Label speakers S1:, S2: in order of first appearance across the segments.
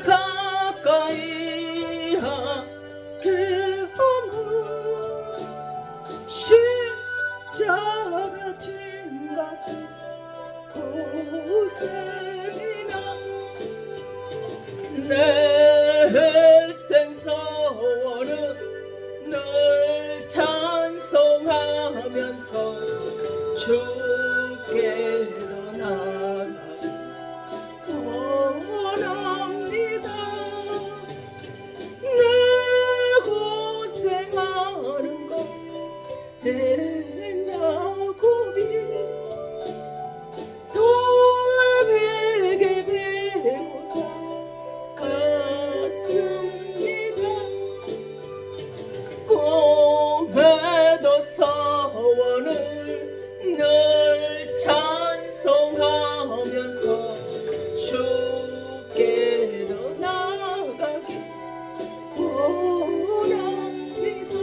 S1: 가까이 하게 하무 십자가 진 같은 고생이나 내 생사원은 널 찬송하면서 주께로 나가기 원합니다. 내 고생하는 것 된다고비 돌베개 베고서 갔습니다. 꿈에도 서원을 늘 찬송하면서 주께로 나가기 원합니다.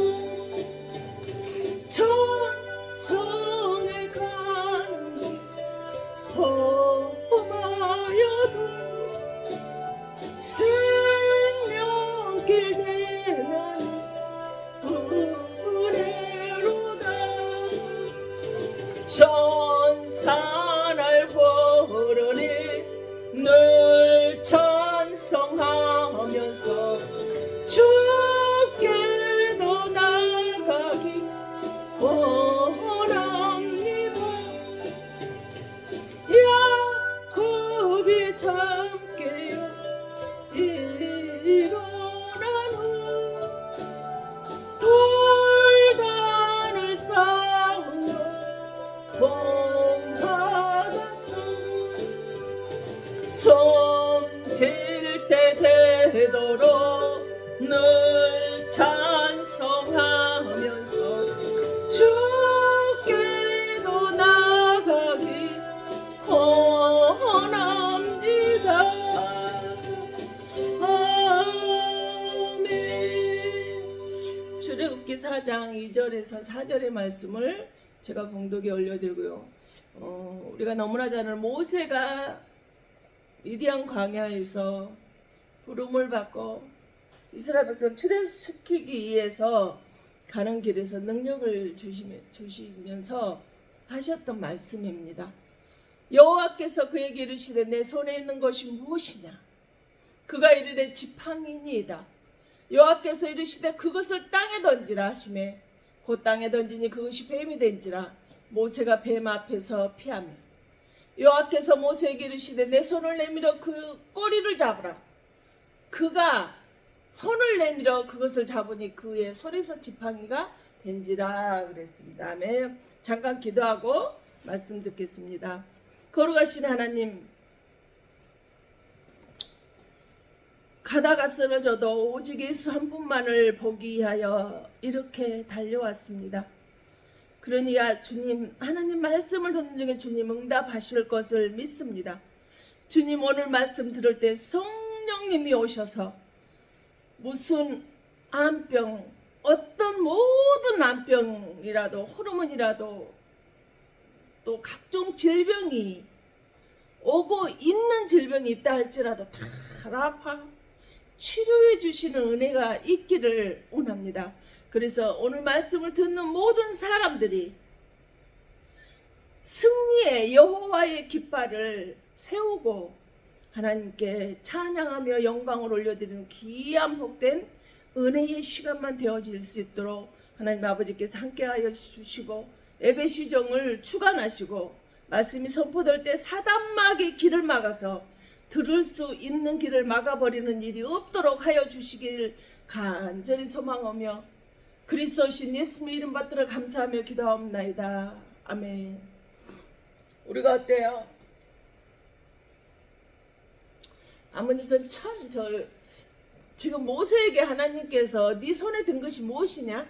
S1: 천성에 가는 길 험하여도 생명길 대나니 은혜로다. 천사날 걸으니 늘 찬송하면서 주께도 나가기 원합니다. 야곱이 참깨요 일어난 후 돌단을 쌓은 너 본받았어. 손질 때 되도록 늘 찬송하면서 주께도 나가기 원합니다. 아멘. 출애굽기 4장 2절에서 4절의 말씀을 제가 봉독에 올려드리고요. 우리가 너무나 잘 아는 모세가 미디안 광야에서 부름을 받고 이스라엘 백성 출애굽시키기 위해서 가는 길에서 능력을 주시면서 하셨던 말씀입니다. 여호와께서 그에게 이르시되 내 손에 있는 것이 무엇이냐? 그가 이르되 지팡이니이다. 여호와께서 이르시되 그것을 땅에 던지라 하시매 곧 땅에 던지니 그것이 뱀이 된지라. 모세가 뱀 앞에서 피하며 여호와께서 모세에게 이르시되 내 손을 내밀어 그 꼬리를 잡으라. 그가 손을 내밀어 그것을 잡으니 그의 손에서 지팡이가 된지라 그랬습니다. 아멘. 잠깐 기도하고 말씀 듣겠습니다. 거룩하신 하나님, 가다가 쓰러져도 오직 예수 한 분만을 보기 위하여 이렇게 달려왔습니다. 그러니 주님, 하나님 말씀을 듣는 중에 주님 응답하실 것을 믿습니다. 주님 오늘 말씀 들을 때 성령님이 오셔서 무슨 암병, 어떤 모든 암병이라도 호르몬이라도 또 각종 질병이 오고 있는 질병이 있다 할지라도 다 치료해 주시는 은혜가 있기를 원합니다. 그래서 오늘 말씀을 듣는 모든 사람들이 승리의 여호와의 깃발을 세우고 하나님께 찬양하며 영광을 올려드리는 귀한 복된 은혜의 시간만 되어질 수 있도록 하나님 아버지께서 함께하여 주시고 예배 시정을 주관하시고 말씀이 선포될 때 사단막의 길을 막아서 들을 수 있는 길을 막아버리는 일이 없도록 하여 주시길 간절히 소망하며 그리스도신 예수님의 이름 받들어 감사하며 기도하옵나이다. 아멘. 우리가 어때요? 아버지, 지금 모세에게 하나님께서 네 손에 든 것이 무엇이냐?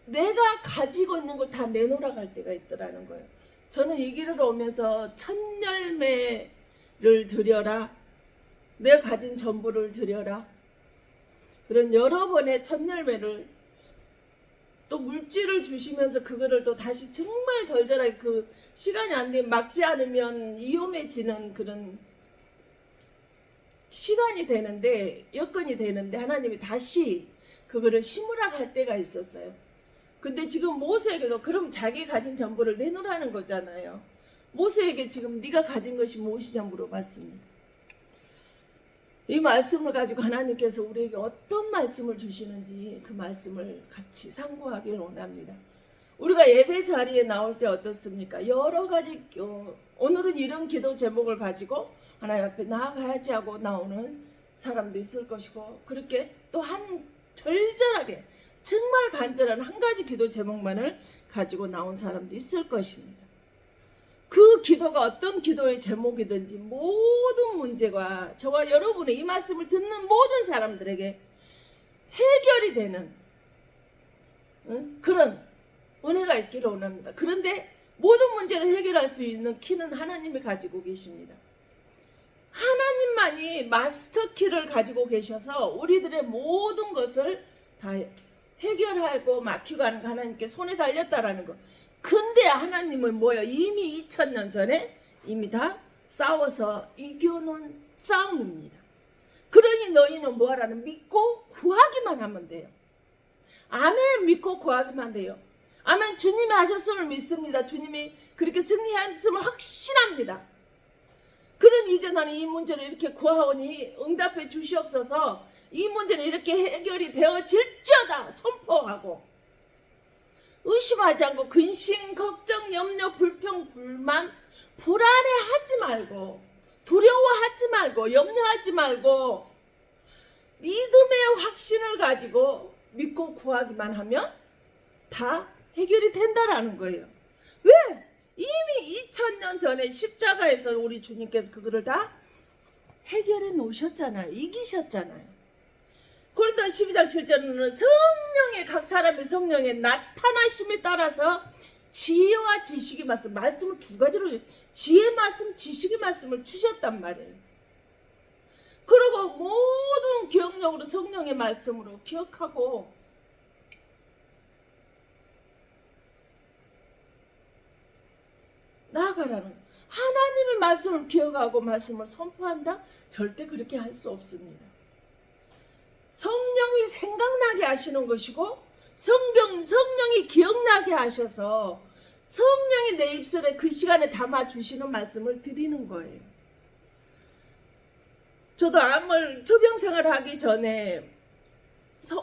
S1: 내가 가지고 있는 걸 다 내놓으라 갈 때가 있더라는 거예요. 저는 이 길을 오면서 첫 열매를 드려라, 내가 가진 전부를 드려라, 그런 여러 번의 첫 열매를 또 물질을 주시면서 그거를 또 다시 정말 절절하게 그 시간이 안 되면 막지 않으면 위험해지는 그런 시간이 되는데, 여건이 되는데 하나님이 다시 그거를 심으라고 할 때가 있었어요. 근데 지금 모세에게도 그럼 자기 가진 전부를 내놓으라는 거잖아요. 모세에게 지금 네가 가진 것이 무엇이냐 물어봤습니다. 이 말씀을 가지고 하나님께서 우리에게 어떤 말씀을 주시는지 그 말씀을 같이 상고하길 원합니다. 우리가 예배 자리에 나올 때 어떻습니까? 여러 가지 오늘은 이런 기도 제목을 가지고 하나님 앞에 나아가야지 하고 나오는 사람도 있을 것이고, 그렇게 또 한 절절하게 정말 간절한 한 가지 기도 제목만을 가지고 나온 사람도 있을 것입니다. 그 기도가 어떤 기도의 제목이든지 모든 문제가 저와 여러분의 이 말씀을 듣는 모든 사람들에게 해결이 되는 그런 은혜가 있기를 원합니다. 그런데 모든 문제를 해결할 수 있는 키는 하나님이 가지고 계십니다. 하나님만이 마스터 키를 가지고 계셔서 우리들의 모든 것을 다 해결하고 막히고 하는 거 하나님께 손에 달렸다라는 거. 근데 하나님은 뭐예요? 이미 2000년 전에 이미 다 싸워서 이겨놓은 싸움입니다. 그러니 너희는 뭐하라는? 믿고 구하기만 하면 돼요. 아멘. 믿고 구하기만 돼요. 아멘. 주님이 하셨음을 믿습니다. 주님이 그렇게 승리하셨음을 확신합니다. 그러니 이제 나는 이 문제를 이렇게 구하오니 응답해 주시옵소서. 이 문제는 이렇게 해결이 되어질지어다 선포하고, 의심하지 않고 근심, 걱정, 염려, 불평, 불만, 불안해하지 말고, 두려워하지 말고, 염려하지 말고 믿음의 확신을 가지고 믿고 구하기만 하면 다 해결이 된다라는 거예요. 왜? 이미 2000년 전에 십자가에서 우리 주님께서 그거를 다 해결해 놓으셨잖아요. 이기셨잖아요. 고린도 12장 7절에는 성령의 각 사람의 성령의 나타나심에 따라서 지혜와 지식의 말씀을 두 가지로 지혜 말씀, 지식의 말씀을 주셨단 말이에요. 그리고 모든 기억력으로 성령의 말씀으로 기억하고 나아가라는, 하나님의 말씀을 기억하고 말씀을 선포한다? 절대 그렇게 할 수 없습니다. 성령이 생각나게 하시는 것이고 성령이 기억나게 하셔서 성령이 내 입술에 그 시간에 담아주시는 말씀을 드리는 거예요. 저도 암을 투병 생활을 하기 전에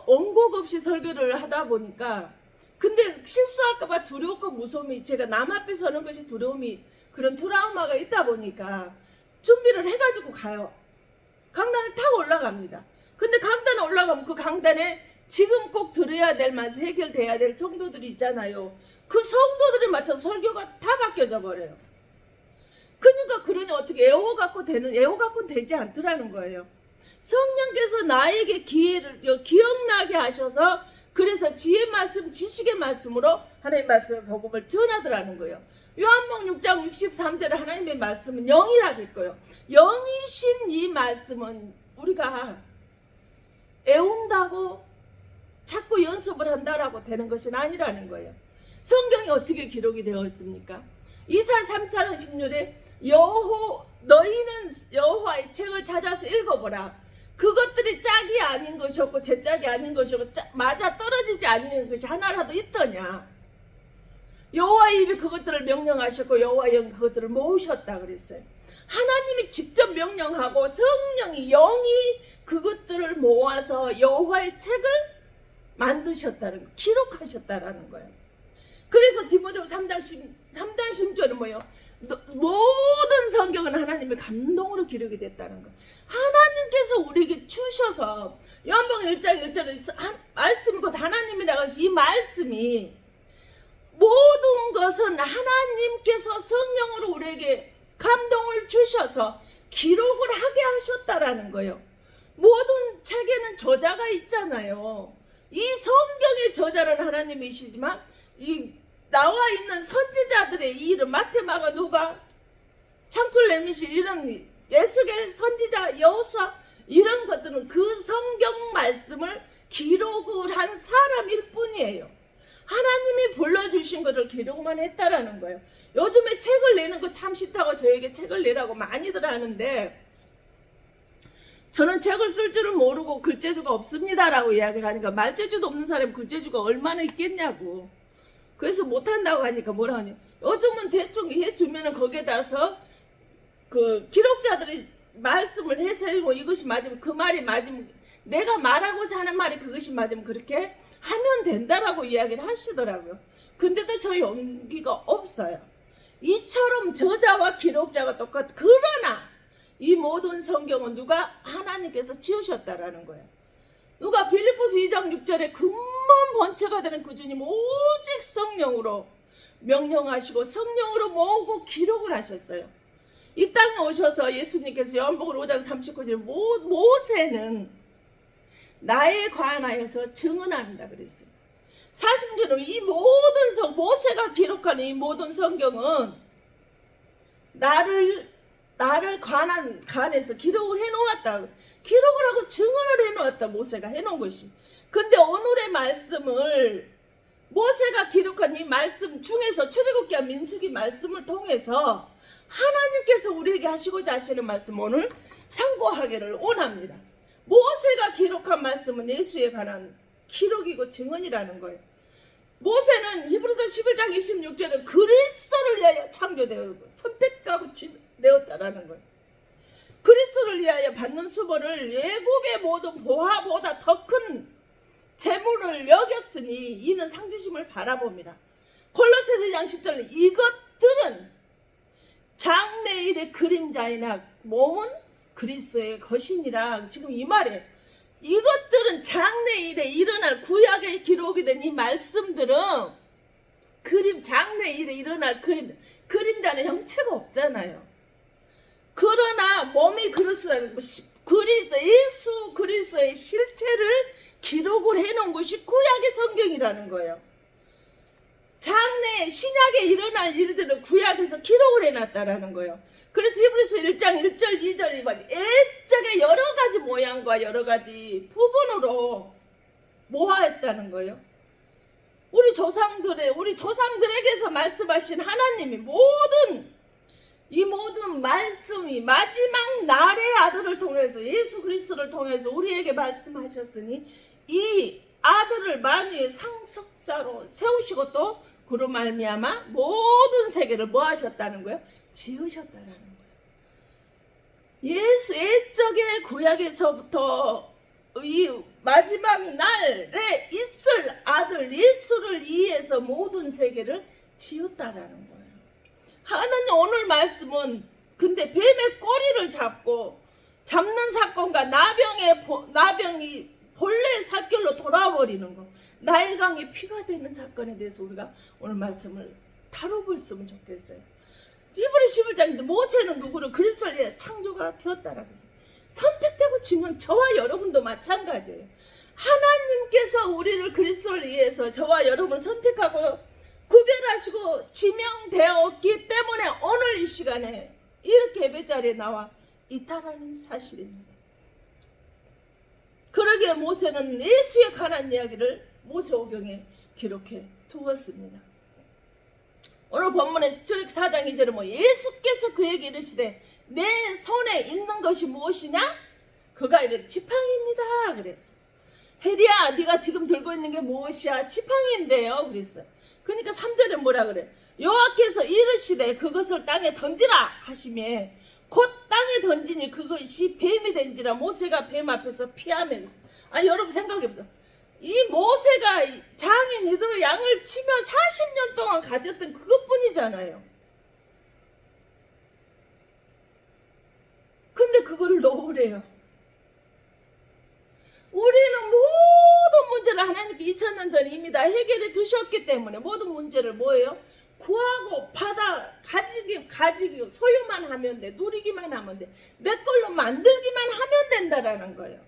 S1: 원곡 없이 설교를 하다 보니까, 근데 실수할까봐 두렵고 무서움이, 제가 남 앞에 서는 것이 두려움이, 그런 트라우마가 있다 보니까 준비를 해가지고 가요. 강단에 타고 올라갑니다. 근데 강단에 올라가면 그 강단에 지금 꼭 들어야 될 말씀, 해결돼야 될 성도들이 있잖아요. 그 성도들에 맞춰서 설교가 다 바뀌어져 버려요. 그러니 어떻게 애호 갖고 되지 않더라는 거예요. 성령께서 나에게 기억나게 하셔서, 그래서 지혜 말씀, 지식의 말씀으로 하나님의 말씀을 복음을 전하더라는 거예요. 요한복음 6장 63절에 하나님의 말씀은 영이라겠고요. 영이신 이 말씀은 우리가 애운다고 자꾸 연습을 한다라고 되는 것은 아니라는 거예요. 성경이 어떻게 기록이 되어 있습니까? 이사야 34장 16절에 너희는 여호와의 책을 찾아서 읽어보라. 그것들이 짝이 아닌 것이었고 제 짝이 아닌 것이었고 맞아 떨어지지 않는 것이 하나라도 있더냐. 여호와의 입이 그것들을 명령하셨고 여호와의 영이 그것들을 모으셨다 그랬어요. 하나님이 직접 명령하고 성령이 영이 그것들을 모아서 여호와의 책을 만드셨다는 거, 기록하셨다라는 거예요. 그래서 디모데후서 3장 10절은 뭐예요? 모든 성경은 하나님의 감동으로 기록이 됐다는 거. 하나님께서 우리에게 주셔서 요한복음 1장 1절에 말씀이 곧 하나님이라고 하시, 이 말씀이 모든 것은 하나님께서 성령으로 우리에게 감동을 주셔서 기록을 하게 하셨다라는 거예요. 모든 책에는 저자가 있잖아요. 이 성경의 저자는 하나님이시지만 이 나와 있는 선지자들의 이 이름, 마태, 마가, 누가, 창출, 레위기 이런 에스겔, 선지자, 여호수아 이런 것들은 그 성경 말씀을 기록을 한 사람일 뿐이에요. 하나님이 불러주신 것을 기록만 했다라는 거예요. 요즘에 책을 내는 거 참 싫다고 저에게 책을 내라고 많이들 하는데, 저는 책을 쓸 줄을 모르고 글재주가 없습니다라고 이야기를 하니까, 말재주도 없는 사람이 글재주가 얼마나 있겠냐고. 그래서 못한다고 하니까 뭐라 하냐, 요즘은 대충 해주면은 거기에 따라서 그 기록자들이 말씀을 해서 뭐 이것이 맞으면 그 말이 맞으면, 내가 말하고자 하는 말이 그것이 맞으면 그렇게 하면 된다라고 이야기를 하시더라고요. 근데도 저 용기가 없어요. 이처럼 저자와 기록자가 똑같. 그러나 이 모든 성경은 누가? 하나님께서 지으셨다라는 거예요. 누가? 빌립보서 2장 6절에 근본 본체가 되는 그 주님 오직 성령으로 명령하시고 성령으로 모으고 기록을 하셨어요. 이 땅에 오셔서 예수님께서 요한복음 5장 39절에 모세는 나에 관하여서 증언한다 그랬어요. 사실은 이 모든 모세가 기록하는 이 모든 성경은 나를 관해서 기록을 해놓았다. 기록을 하고 증언을 해놓았다. 모세가 해놓은 것이. 근데 오늘의 말씀을 모세가 기록한 이 말씀 중에서 출애굽기와 민수기 말씀을 통해서 하나님께서 우리에게 하시고자 하시는 말씀 오늘 상고하기를 원합니다. 모세가 기록한 말씀은 예수에 관한 기록이고 증언이라는 거예요. 모세는 히브리서 11장 26절에 그리스도를 위하여 창조되었고 선택하고 되었다라는 거예요. 그리스도를 위하여 받는 수고를 예국의 모든 보화보다 더 큰 재물을 여겼으니 이는 상주심을 바라봅니다. 골로새서 2장 10절은 이것들은 장래일의 그림자이나 몸은 그리스도의 것이니라. 지금 이 말이에요. 이것들은 장래일에 일어날 구약에 기록이 된 이 말씀들은 장래일에 일어날 그림자는 형체가 없잖아요. 그러나 몸이 그리스도라는 예수 그리스도의 실체를 기록을 해놓은 것이 구약의 성경이라는 거예요. 장래 신약에 일어날 일들을 구약에서 기록을 해놨다라는 거예요. 그래서 히브리서 1장 1절 2절 이반 애적의 여러 가지 모양과 여러 가지 부분으로 모아했다는 거예요. 우리 조상들에게서 말씀하신 하나님이 이 모든 말씀이 마지막 날의 아들을 통해서 예수 그리스도를 통해서 우리에게 말씀하셨으니 이 아들을 만유의 상속자로 세우시고 또 그로 말미암아 모든 세계를 뭐 하셨다는 거예요? 지으셨다는 거예요. 예수 옛적의 구약에서부터 이 마지막 날에 있을 아들 예수를 이해해서 모든 세계를 지었다라는 거예요. 하나님 오늘 말씀은 근데 뱀의 꼬리를 잡는 사건과 나병이 본래의 살결로 돌아버리는 거, 나일강이 피가 되는 사건에 대해서 우리가 오늘 말씀을 다뤄보았으면 좋겠어요. 히브리 11장인데 모세는 누구를? 그리스도를 위해 창조가 되었다라고 했어요. 선택되고 지면 저와 여러분도 마찬가지예요. 하나님께서 우리를 그리스도를 위해서 저와 여러분을 선택하고 구별하시고 지명되었기 때문에 오늘 이 시간에 이렇게 예배 자리에 나와 있다라는 사실입니다. 그러기에 모세는 예수에 관한 이야기를 모세오경에 기록해 두었습니다. 오늘 본문의 4장 2절에 예수께서 그에게 이르시되 내 손에 있는 것이 무엇이냐? 그가 이래 지팡이입니다. 그래. 혜리야 네가 지금 들고 있는 게 무엇이야? 지팡이인데요. 그랬어요. 그러니까 3절에 뭐라 그래? 여호와께서 이르시되 그것을 땅에 던지라 하시며 곧 땅에 던지니 그것이 뱀이 된지라 모세가 뱀 앞에서 피하며. 여러분 생각해보세요. 이 모세가 장인 이대로 양을 치며 40년 동안 가졌던 그것뿐이잖아요. 근데 그거를 놓으래요. 우리는 모든 문제를 하나님께 2000년 전에 이미 다 해결해 두셨기 때문에 모든 문제를 뭐예요? 구하고 받아 가지기 소유만 하면 돼. 누리기만 하면 돼. 내 걸로 만들기만 하면 된다라는 거예요.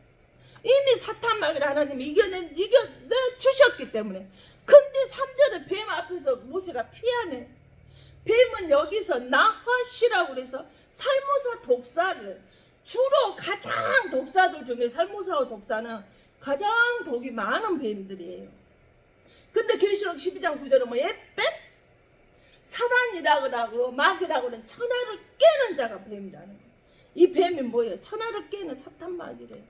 S1: 이미 사탄마귀를 하나님이 이겨내 주셨기 때문에. 근데 3절에 뱀 앞에서 모세가 피하네. 뱀은 여기서 나화시라고 그래서 살모사 독사를 주로 가장 독사들 중에 살모사와 독사는 가장 독이 많은 뱀들이에요. 근데 계시록 12장 9절은 뭐예요? 뱀? 사단이라고 마귀라고는 천하를 깨는 자가 뱀이라는 거예요. 이 뱀이 뭐예요? 천하를 깨는 사탄 마귀래요.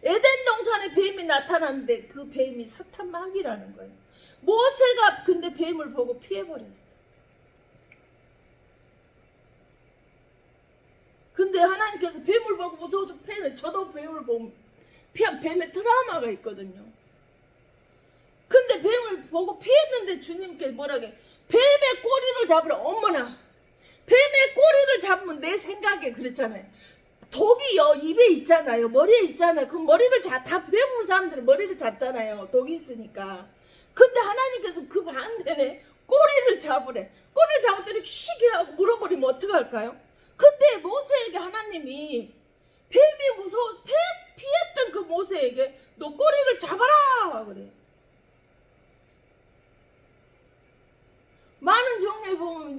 S1: 에덴 동산에 뱀이 나타났는데 그 뱀이 사탄 마귀라는 거예요. 모세가 근데 뱀을 보고 피해버렸어. 근데 하나님께서 뱀을 보고 무서워서 저도 뱀을 보면 뱀의 트라우마가 있거든요. 근데 뱀을 보고 피했는데 주님께 뭐라게 뱀의 꼬리를 잡으라. 어머나, 뱀의 꼬리를 잡으면 내 생각에 그렇잖아요. 독이 입에 있잖아요. 머리에 있잖아요. 그 머리를 다 대부분 사람들은 머리를 잡잖아요. 독이 있으니까. 근데 하나님께서 그 반대네. 꼬리를 잡으래. 꼬리를 잡았더니 쉬게 하고 물어버리면 어떡할까요? 근데 모세에게 하나님이 뱀이 무서워 피했던 그 모세에게 너 꼬리를 잡아라 그래. 많은 정례에 보면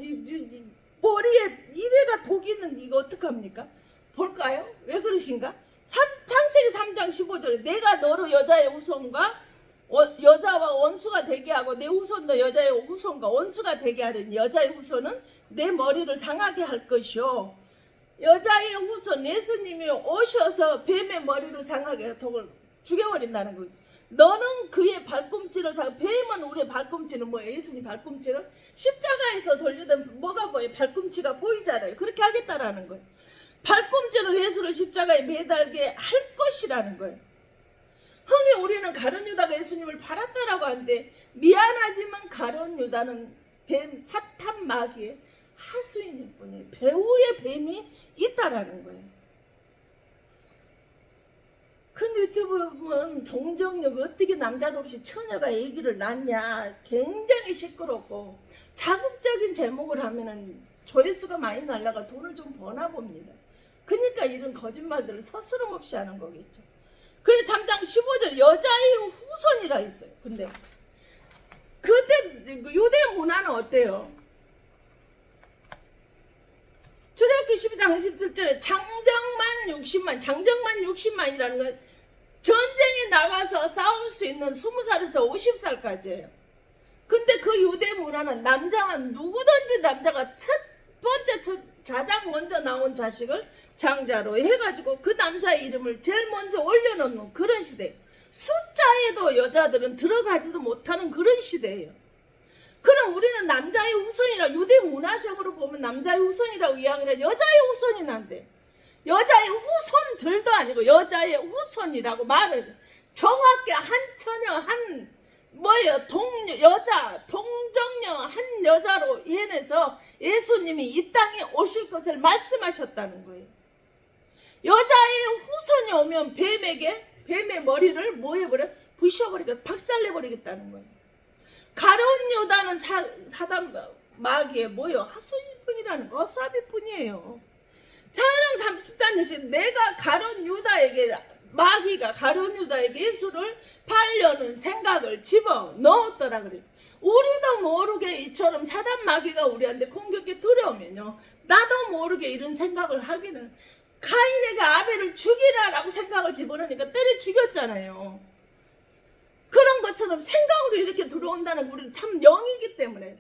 S1: 머리에 입에가 독이 있는 이거 어떡합니까? 볼까요? 왜 그러신가? 창세기 3장 15절에 내가 너로 여자의 후손과 여자와 원수가 되게 하고 내 후손도 여자의 후손과 원수가 되게 하려니 여자의 후손은 내 머리를 상하게 할 것이요 여자의 후손 예수님이 오셔서 뱀의 머리를 상하게 독을 죽여버린다는 거죠. 너는 그의 발꿈치를 뱀은 우리의 발꿈치는 뭐예요? 예수님 발꿈치를 십자가에서 돌리던 뭐가 보여요? 발꿈치가 보이잖아요. 그렇게 하겠다라는 거예요. 발꿈치를 예수를 십자가에 매달게 할 것이라는 거예요. 흥이 우리는 가룟 유다가 예수님을 팔았다라고 하는데 미안하지만 가룟 유다는 뱀 사탄 마귀의 하수인일 뿐이에요. 배우의 뱀이 있다라는 거예요. 근데 유튜브 보면 동정녀 어떻게 남자도 없이 처녀가 아기를 낳냐 굉장히 시끄럽고 자극적인 제목을 하면은 조회수가 많이 날라가 돈을 좀 버나 봅니다. 그러니까 이런 거짓말들을 서스럼 없이 하는 거겠죠. 그래서 3장 15절 여자의 후손이라 했어요. 근데 그때 유대 문화는 어때요? 출애굽기 12장 17절에 장정만 60만이라는 건 전쟁에 나가서 싸울 수 있는 20살에서 50살까지예요. 근데 그 유대 문화는 남자만 누구든지 남자가 첫 번째 가장 먼저 나온 자식을 장자로 해가지고 그 남자의 이름을 제일 먼저 올려놓는 그런 시대. 숫자에도 여자들은 들어가지도 못하는 그런 시대예요. 그럼 우리는 남자의 후손이라 유대 문화적으로 보면 남자의 후손이라고 이야기를 여자의 후손이 난데 여자의 후손들도 아니고 여자의 후손이라고 말해요. 정확히 한 처녀 한 뭐예요? 여자 동정녀 한 여자로 인해서 예수님이 이 땅에 오실 것을 말씀하셨다는 거예요. 여자의 후손이 오면 뱀의 머리를 뭐 해버려? 부셔버리겠다. 박살내버리겠다는 거예요. 가룟 유다는 사단 마귀의 뭐예요? 하수인뿐이라는 거, 어사비뿐이에요. 찬양 34년 내가 가룟 유다에게 마귀가 가룟 유다에게 예수를 팔려는 생각을 집어 넣었더라 그랬어. 우리도 모르게 이처럼 사단 마귀가 우리한테 공격해 들어오면요, 나도 모르게 이런 생각을 하기는 가인에게 아벨을 죽이라라고 생각을 집어넣으니까 때려 죽였잖아요. 그런 것처럼 생각으로 이렇게 들어온다는 우리는 참 영이기 때문에.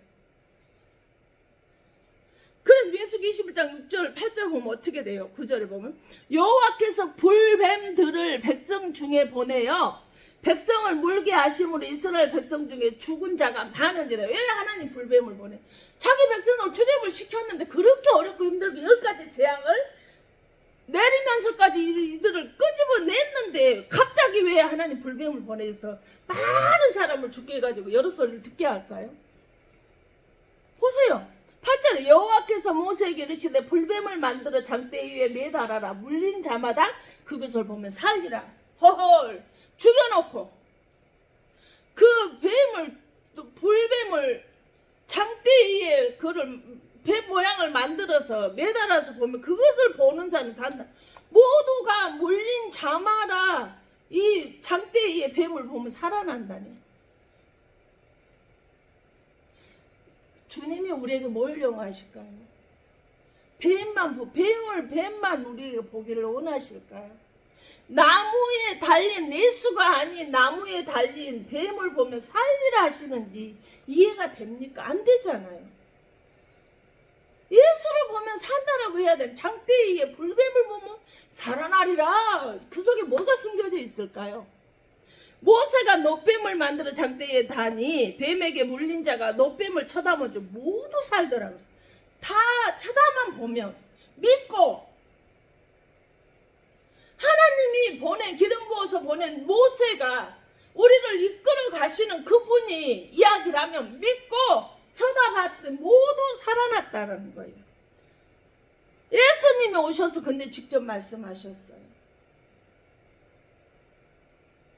S1: 그래서 민수기 21장 6절 8절 보면 어떻게 돼요? 9절에 보면 여호와께서 불뱀들을 백성 중에 보내어 백성을 물게 하심으로 이스라엘 백성 중에 죽은 자가 많은지라. 왜 하나님 불뱀을 보내? 자기 백성을 출애굽을 시켰는데 그렇게 어렵고 힘들고 10가지 재앙을 내리면서까지 이들을 끄집어냈는데 갑자기 왜 하나님 불뱀을 보내서 많은 사람을 죽게 해가지고 여러 소리를 듣게 할까요? 보세요. 8절에 여호와께서 모세에게 이르시되 불뱀을 만들어 장대 위에 매달아라. 물린 자마다 그것을 보면 살리라. 허헐 죽여놓고 그 불뱀을 장대 위에 그를 뱀 모양을 만들어서 매달아서 보면 그것을 보는 자는 단다. 모두가 물린 자마다 이 장대 위에 뱀을 보면 살아난다니. 주님이 우리에게 뭘 용하실까요? 뱀만 우리에게 보기를 원하실까요? 나무에 달린 예수가 아닌 나무에 달린 뱀을 보면 살리라 하시는지 이해가 됩니까? 안 되잖아요. 예수를 보면 산다라고 해야 돼. 장대에 불뱀을 보면 살아나리라. 그 속에 뭐가 숨겨져 있을까요? 모세가 노뱀을 만들어 장대에 다니 뱀에게 물린 자가 노뱀을 쳐다보죠. 모두 살더라고요. 다 쳐다만 보면 믿고 하나님이 보낸 기름 부어서 보낸 모세가 우리를 이끌어 가시는 그분이 이야기를 하면 믿고 쳐다봤더니 모두 살아났다는 거예요. 예수님이 오셔서 근데 직접 말씀하셨어요.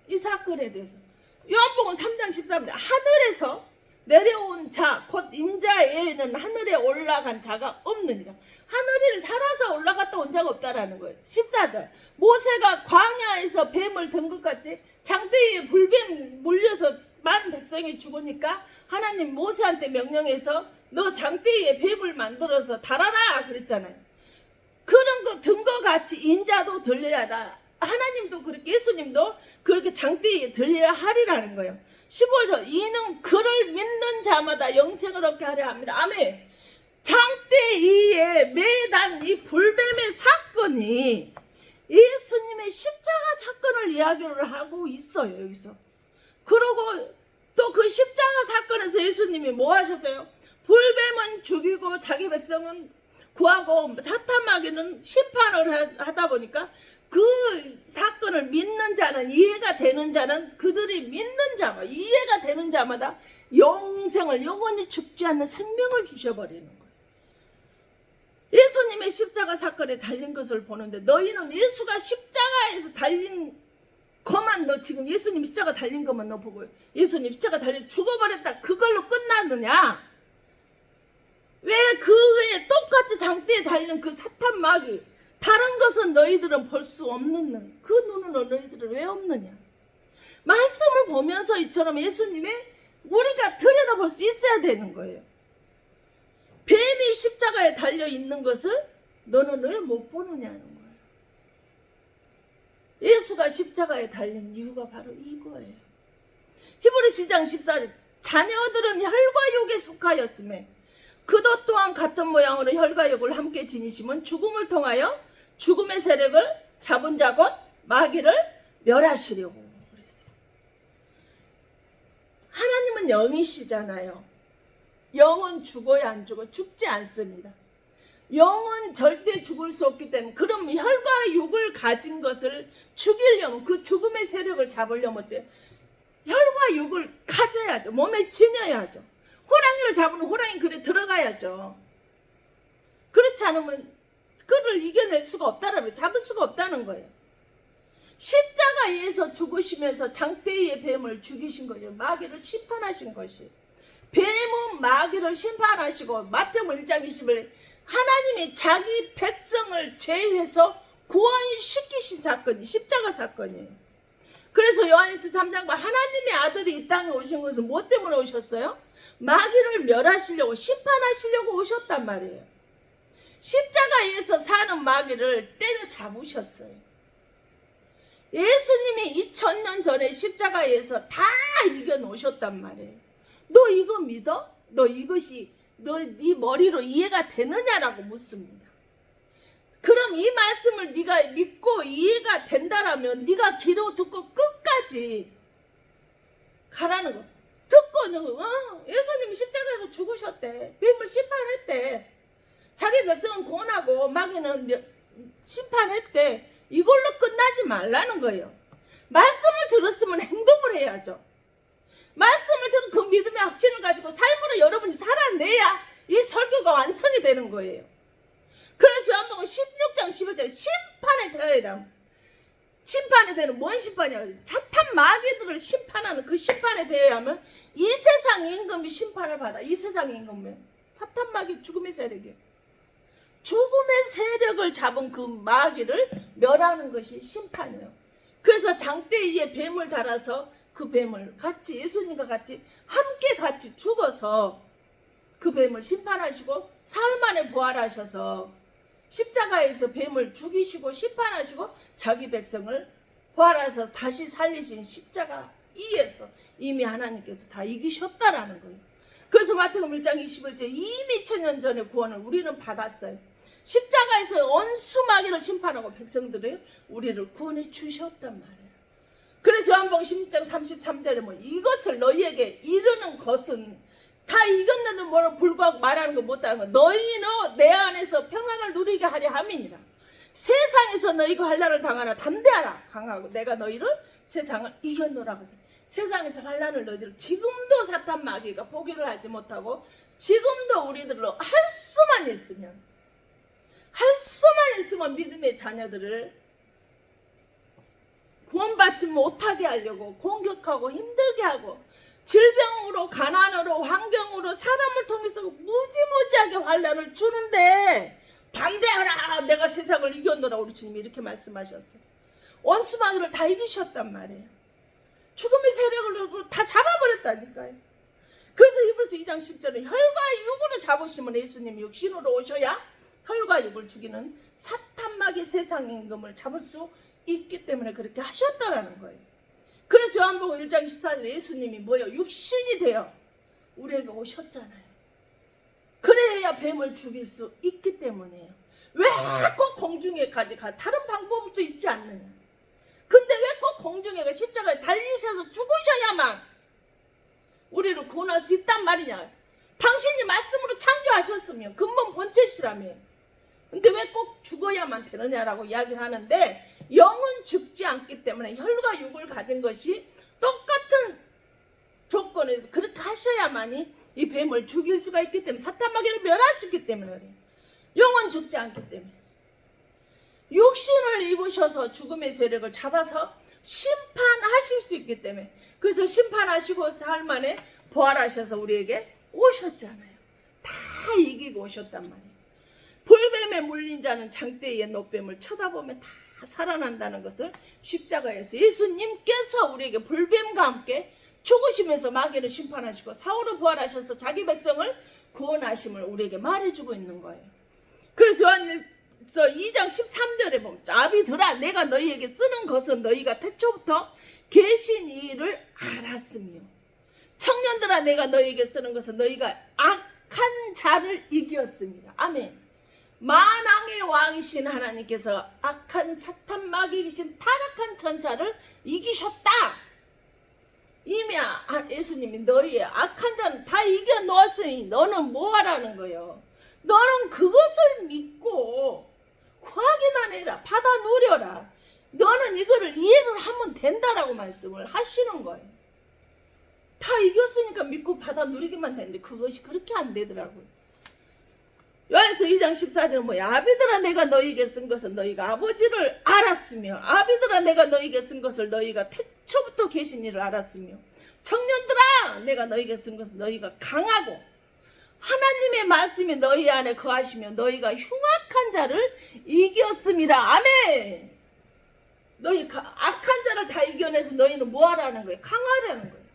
S1: 이 사건에 대해서 요한복음 3장 13절 하늘에서 내려온 자 곧 인자 외에는 하늘에 올라간 자가 없느니라. 하늘을 살아서 올라갔다 온 자가 없다라는 거예요. 14절 모세가 광야에서 뱀을 든 것 같이 장대에 불뱀 물려서 많은 백성이 죽으니까 하나님 모세한테 명령해서 너 장대에 뱀을 만들어서 달아라 그랬잖아요. 그런 거 든 것 같이 인자도 들려야 하라. 하나님도 그렇게 예수님도 그렇게 장대에 들려야 하리라는 거예요. 15절 이는 그를 믿는 자마다 영생을 얻게 하려 합니다. 아멘. 장대 위에 매단 이 불뱀의 사건이 예수님의 십자가 사건을 이야기를 하고 있어요. 여기서. 그리고 또 그 십자가 사건에서 예수님이 뭐 하셨어요? 불뱀은 죽이고 자기 백성은 구하고 사탄 마귀는 심판을 하다 보니까 그 사건을 믿는 자는 이해가 되는 자는 그들이 믿는 자가 이해가 되는 자마다 영생을 영원히 죽지 않는 생명을 주셔버리는 거예요. 예수님의 십자가 사건에 달린 것을 보는데 너희는 예수가 십자가에서 달린 것만 너 지금 예수님 십자가 달린 것만 너 보고 예수님 십자가 달린 죽어버렸다 그걸로 끝나느냐? 왜 그에 똑같이 장대에 달린 그 사탄 마귀 다른 것은 너희들은 볼 수 없는 눈. 그 눈은 너희들은 왜 없느냐? 말씀을 보면서 이처럼 예수님의 우리가 들여다볼 수 있어야 되는 거예요. 뱀이 십자가에 달려 있는 것을 너는 왜 못 보느냐는 거예요. 예수가 십자가에 달린 이유가 바로 이거예요. 히브리서 1장 14절 자녀들은 혈과 육에 속하였음에 그도 또한 같은 모양으로 혈과 육을 함께 지니심은 죽음을 통하여 죽음의 세력을 잡은 자 곧 마귀를 멸하시려고 그랬어요. 하나님은 영이시잖아요. 영은 죽어야 안 죽어? 죽지 않습니다. 영은 절대 죽을 수 없기 때문에 그럼 혈과 육을 가진 것을 죽이려면 그 죽음의 세력을 잡으려면 어때요? 혈과 육을 가져야죠. 몸에 지녀야죠. 호랑이를 잡으면 호랑이 그래 들어가야죠. 그렇지 않으면 그를 이겨낼 수가 없다라면 잡을 수가 없다는 거예요. 십자가에서 죽으시면서 장대의 뱀을 죽이신 거죠. 마귀를 심판하신 것이. 뱀은 마귀를 심판하시고 마태복음 1장 21절 하나님이 자기 백성을 제해서 구원시키신 사건이 십자가 사건이에요. 그래서 요한일서 3장과 하나님의 아들이 이 땅에 오신 것은 뭐 때문에 오셨어요? 마귀를 멸하시려고 심판하시려고 오셨단 말이에요. 십자가에서 사는 마귀를 때려잡으셨어요. 예수님이 2000년 전에 십자가에서 다 이겨놓으셨단 말이에요. 너 이거 믿어? 너 이것이 네 머리로 이해가 되느냐라고 묻습니다. 그럼 이 말씀을 네가 믿고 이해가 된다라면 네가 귀로 듣고 끝까지 가라는 거. 듣고 예수님이 십자가에서 죽으셨대. 뱀을 심판했대. 자기 백성은 구원하고 마귀는 심판했대. 이걸로 끝나지 말라는 거예요. 말씀을 들었으면 행동을 해야죠. 말씀을 듣고 그 믿음의 확신을 가지고 삶으로 여러분이 살아내야 이 설교가 완성이 되는 거예요. 그래서 요한복음 16장 11절에 심판에 대하여 심판에 대한 뭔 심판이야? 사탄 마귀들을 심판하는 그 심판에 대하여 하면 이 세상 임금이 심판을 받아. 이 세상 임금은 사탄 마귀 죽음의 세력이에요. 죽음의 세력을 잡은 그 마귀를 멸하는 것이 심판이에요. 그래서 장대 위에 뱀을 달아서 그 뱀을 같이 예수님과 같이 함께 같이 죽어서 그 뱀을 심판하시고 사흘 만에 부활하셔서 십자가에서 뱀을 죽이시고 심판하시고 자기 백성을 부활해서 다시 살리신 십자가 이에서 이미 하나님께서 다 이기셨다라는 거예요. 그래서 마태복음 1장 21절 이미 천년 전에 구원을 우리는 받았어요. 십자가에서 원수마귀를 심판하고 백성들을 우리를 구원해 주셨단 말이에요. 그래서 요한복음 16장 33절에 뭐 이것을 너희에게 이르는 것은 다 이겼는데 뭐라 불구하고 말하는 거 못하는 거 너희는 내 안에서 평안을 누리게 하려 함이니라. 세상에서 너희가 환난을 당하나 담대하라 강하고 내가 너희를 세상을 이겼노라고 해서 세상에서 환난을 너희들 지금도 사탄 마귀가 포기를 하지 못하고 지금도 우리들로 할 수만 있으면 믿음의 자녀들을 구원받지 못하게 하려고 공격하고 힘들게 하고 질병으로 가난으로 환경으로 사람을 통해서 무지무지하게 환난을 주는데 담대하라 내가 세상을 이겼노라고 우리 주님이 이렇게 말씀하셨어요. 원수마귀를 다 이기셨단 말이에요. 죽음의 세력을 다 잡아버렸다니까요. 그래서 히브리서 2장 10절에 혈과 육으로 잡으시면 예수님이 육신으로 오셔야 혈과 육을 죽이는 사탄마귀 세상 임금을 잡을 수 있기 때문에 그렇게 하셨다라는 거예요. 그래서 요한복음 1장 14절에 예수님이 뭐예요? 육신이 되어 우리에게 오셨잖아요. 그래야 뱀을 죽일 수 있기 때문이에요. 왜 꼭 공중에까지 가? 다른 방법도 있지 않느냐? 근데 왜 꼭 공중에 가? 십자가에 달리셔서 죽으셔야만 우리를 구원할 수 있단 말이냐? 당신이 말씀으로 창조하셨으면 근본 본체시라며. 근데 왜 꼭 죽어야만 되느냐라고 이야기를 하는데 영은 죽지 않기 때문에 혈과 육을 가진 것이 똑같은 조건에서 그렇게 하셔야만이 이 뱀을 죽일 수가 있기 때문에 사탄마귀를 멸할 수 있기 때문에 그래요. 영은 죽지 않기 때문에 육신을 입으셔서 죽음의 세력을 잡아서 심판하실 수 있기 때문에 그래서 심판하시고 사흘 만에 부활하셔서 우리에게 오셨잖아요. 다 이기고 오셨단 말이에요. 불뱀에 물린 자는 장대의 노뱀을 쳐다보면 다 살아난다는 것을 십자가에서 예수님께서 우리에게 불뱀과 함께 죽으시면서 마귀를 심판하시고 사후로 부활하셔서 자기 백성을 구원하심을 우리에게 말해주고 있는 거예요. 그래서 요한일서 2장 13절에 보면 아비들아 내가 너희에게 쓰는 것은 너희가 태초부터 계신 이를 알았으며 청년들아 내가 너희에게 쓰는 것은 너희가 악한 자를 이겼습니다. 아멘. 만왕의 왕이신 하나님께서 악한 사탄 마귀이신 타락한 천사를 이기셨다. 이미 예수님이 너희의 악한 자는 다 이겨놓았으니 너는 뭐 하라는 거예요? 너는 그것을 믿고 구하기만 해라. 받아 누려라. 너는 이거를 이해를 하면 된다라고 말씀을 하시는 거예요. 다 이겼으니까 믿고 받아 누리기만 되는데 그것이 그렇게 안 되더라고요. 요한일서 2장 14절은 뭐야? 아비들아 내가 너희에게 쓴 것은 너희가 아버지를 알았으며 아비들아 내가 너희에게 쓴 것을 너희가 태초부터 계신 이를 알았으며 청년들아 내가 너희에게 쓴 것은 너희가 강하고 하나님의 말씀이 너희 안에 거하시며 너희가 흉악한 자를 이겼습니다. 아멘. 너희 악한 자를 다 이겨내서 너희는 뭐하라는 거예요? 강하라는 거예요.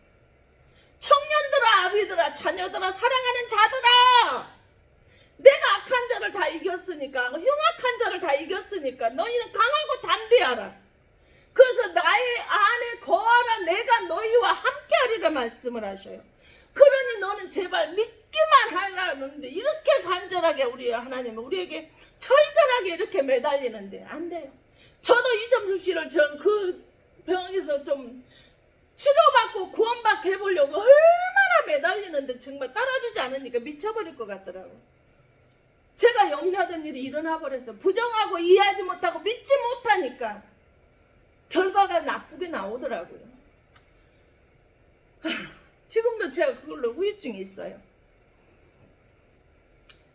S1: 청년들아 아비들아 자녀들아 사랑하는 자들아 내가 악한 자를 다 이겼으니까 흉악한 자를 다 이겼으니까 너희는 강하고 담대하라. 그래서 나의 안에 거하라. 내가 너희와 함께하리라 말씀을 하셔요. 그러니 너는 제발 믿기만 하라는데 이렇게 간절하게 우리 하나님은 우리에게 철저하게 이렇게 매달리는데 안 돼요. 저도 이점숙 씨를 전 그 병원에서 좀 치료받고 구원받게 해보려고 얼마나 매달리는데 정말 따라주지 않으니까 미쳐버릴 것 같더라고. 제가 염려하던 일이 일어나 버렸어. 부정하고 이해하지 못하고 믿지 못하니까 결과가 나쁘게 나오더라고요. 지금도 제가 그걸로 후유증이 있어요.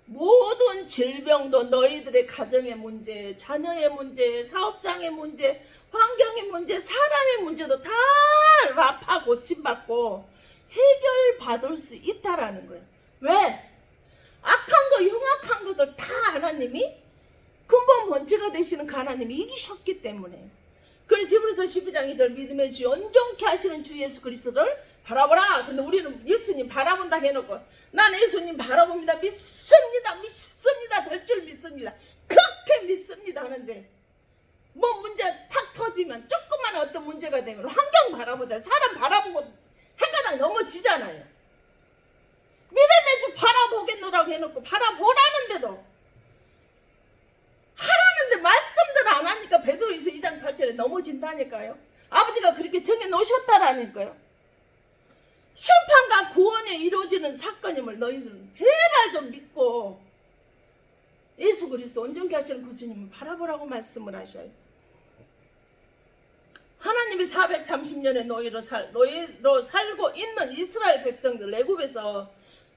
S1: 모든 질병도 너희들의 가정의 문제, 자녀의 문제, 사업장의 문제, 환경의 문제, 사람의 문제도 다 라파 고침받고 해결받을 수 있다라는 거예요. 왜? 악한 거, 흉악한 것을 다 하나님이 근본 본체가 되시는 그 하나님이 이기셨기 때문에. 그래서 히브리서 12장 2절 믿음의 주 온전케 하시는 주 예수 그리스도를 바라보라. 근데 우리는 예수님 바라본다 해놓고 난 예수님 바라봅니다. 믿습니다. 될 줄 믿습니다. 그렇게 믿습니다 하는데 뭐 문제 탁 터지면 조그만 어떤 문제가 되면 환경 바라보자 사람 바라보고 헷가닥 넘어지잖아요. 미래내주 바라보겠노라고 해놓고 바라보라는데도 하라는데 말씀들 안 하니까 베드로후서 2장 8절에 넘어진다니까요. 아버지가 그렇게 정해놓으셨다라니까요. 심판과 구원이 이루어지는 사건임을 너희들은 제발 좀 믿고 예수 그리스도 온전케 하시는 구주님을 바라보라고 말씀을 하셔요. 하나님이 430년의 노예로 살고 있는 이스라엘 백성들 애굽에서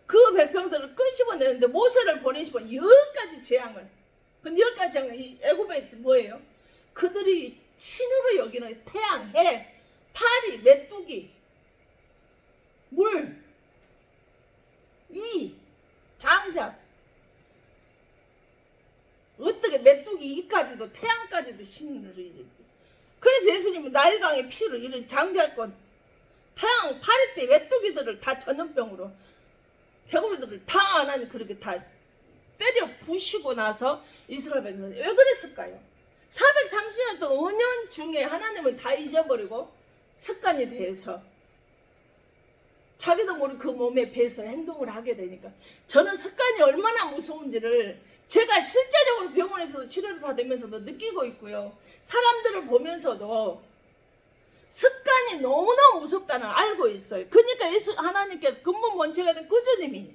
S1: 그 백성들을 끄집어내는데 모세를 보내시고 10가지 재앙을 그 10가지 재앙이 애굽에 뭐예요? 그들이 신으로 여기는 태양, 해, 파리, 메뚜기, 물, 이, 장작 어떻게 메뚜기 이까지도 태양까지도 신으로 그래서 예수님은 나일강의 피를 이런 장작권 태양 파리 때 메뚜기들을 다 전염병으로 개구리들을 다 안 하니 그렇게 다 때려 부시고 나서 이스라엘 백성들이 왜 그랬을까요? 430년 동안 은연 중에 하나님을 다 잊어버리고 습관이 돼서 자기도 모르게 그 몸에 배서 행동을 하게 되니까 저는 습관이 얼마나 무서운지를 제가 실제적으로 병원에서도 치료를 받으면서도 느끼고 있고요. 사람들을 보면서도 습관이 너무너무 무섭다는 걸 알고 있어요. 그러니까 하나님께서 근본 원체가 된 구주님이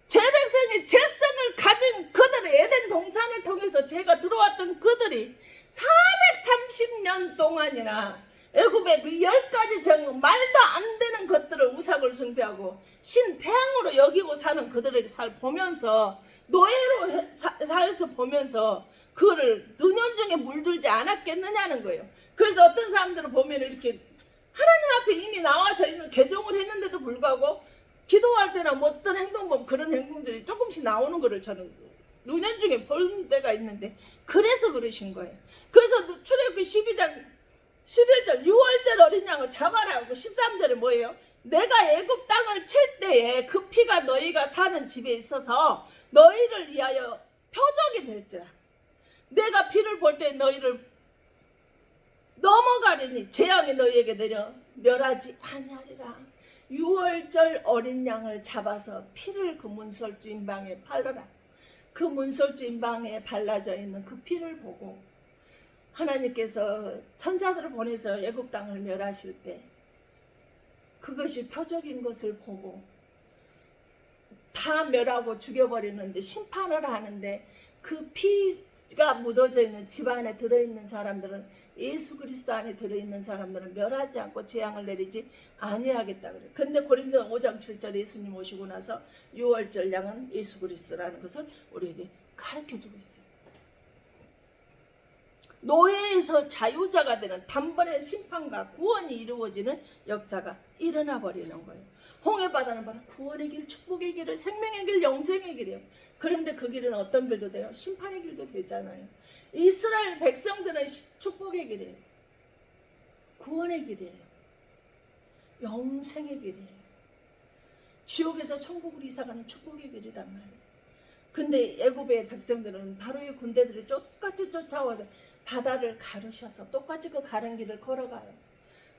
S1: 제 백성이 죄성을 가진 그들의 에덴 동산을 통해서 제가 들어왔던 그들이 430년 동안이나 애굽의 그 10가지 정 말도 안 되는 것들을 우상을 숭배하고 신태양으로 여기고 사는 그들의 살 보면서 노예로 살서 보면서 그거를 은연중에 물들지 않았겠느냐는 거예요. 그래서 어떤 사람들을 보면 이렇게 하나님 앞에 이미 나와 저희는 개종을 했는데도 불구하고 기도할 때나 뭐 어떤 행동 보면 그런 행동들이 조금씩 나오는 거를 저는 은연중에 볼 때가 있는데 그래서 그러신 거예요. 그래서 출애굽기 12장 11절 6월절 어린 양을 잡아라 하고 13절에 뭐예요? 내가 애굽 땅을 칠 때에 그 피가 너희가 사는 집에 있어서 너희를 위하여 표적이 될지라. 내가 피를 볼 때 너희를 넘어가리니 재앙이 너희에게 내려 멸하지 아니하리라. 6월절 어린 양을 잡아서 피를 그 문설주 인방에 발라라. 그 문설주 인방에 발라져 있는 그 피를 보고 하나님께서 천사들을 보내서 애굽 땅을 멸하실 때 그것이 표적인 것을 보고 다 멸하고 죽여버리는데 심판을 하는데 그 피가 묻어져 있는 집 안에 들어있는 사람들은 예수 그리스도 안에 들어있는 사람들은 멸하지 않고 재앙을 내리지 아니하겠다 그래요. 근데 고린도전 5장 7절 예수님 오시고 나서 6월절 양은 예수 그리스도라는 것을 우리에게 가르쳐주고 있어요. 노예에서 자유자가 되는 단번에 심판과 구원이 이루어지는 역사가 일어나 버리는 거예요. 홍해바다는 바로 구원의 길, 축복의 길을, 생명의 길, 영생의 길이에요. 그런데 그 길은 어떤 길도 돼요? 심판의 길도 되잖아요. 이스라엘 백성들은 축복의 길이에요. 구원의 길이에요. 영생의 길이에요. 지옥에서 천국으로 이사가는 축복의 길이단 말이에요. 근데 애굽의 백성들은 바로의 군대들이 똑같이 쫓아와서 바다를 가르셔서 똑같이 그 가는 길을 걸어가요.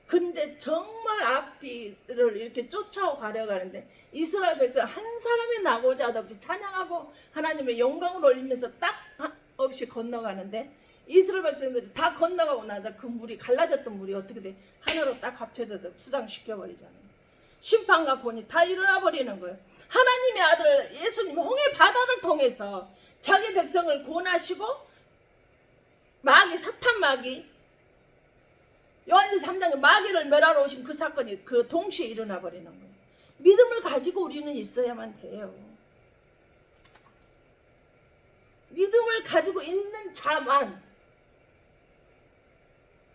S1: 근데 정말 앞뒤를 이렇게 쫓아오 가려가는데 이스라엘 백성 한 사람이 나고자 하다 없이 찬양하고 하나님의 영광을 올리면서 딱 없이 건너가는데 이스라엘 백성들이 다 건너가고 나서 그 물이 갈라졌던 물이 어떻게 돼? 하나로 딱 합쳐져서 수장시켜버리잖아요. 심판과 본이 다 일어나 버리는 거예요. 하나님의 아들 예수님 홍해 바다를 통해서 자기 백성을 구원하시고 마귀 사탄 마귀 요한일서 3장에 마귀를 멸하러 오신 그 사건이 그 동시에 일어나 버리는 거예요. 믿음을 가지고 우리는 있어야만 돼요. 믿음을 가지고 있는 자만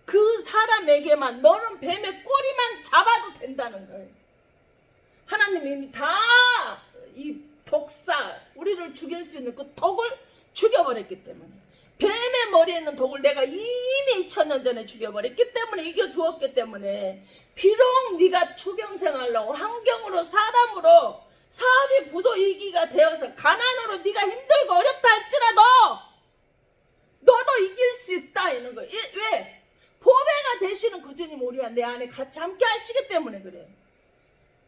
S1: 그 사람에게만 너는 뱀의 꼬리만 잡아도 된다는 거예요. 하나님이 이미 다 이 독사 우리를 죽일 수 있는 그 독을 죽여버렸기 때문에 뱀의 머리에 있는 독을 내가 이미 2000년 전에 죽여버렸기 때문에 이겨두었기 때문에 비록 네가 추병생활로 환경으로 사람으로 사업이 부도위기가 되어서 가난으로 네가 힘들고 어렵다 할지라도 너도 이길 수 있다 이런 거. 왜? 보배가 되시는 구주님 우리와 내 안에 같이 함께 하시기 때문에 그래.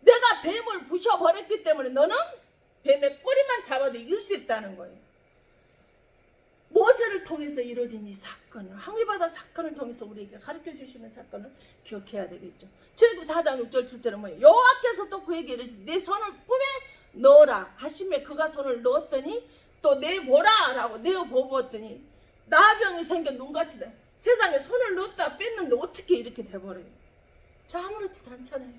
S1: 내가 뱀을 부셔버렸기 때문에 너는 뱀의 꼬리만 잡아도 이길 수 있다는 거예요. 모세를 통해서 이루어진 이 사건을, 항해바다 사건을 통해서 우리에게 가르쳐 주시는 사건을 기억해야 되겠죠. 출애굽 4장 6절 7절은 뭐예요? 여호와께서 또 그에게 이르시되 내 손을 품에 넣어라 하시매 그가 손을 넣었더니 또 내보라 라고 내어보았더니 나병이 생겨 눈같이 돼. 세상에 손을 넣었다 뺐는데 어떻게 이렇게 돼버려요? 저 아무렇지도 않잖아요.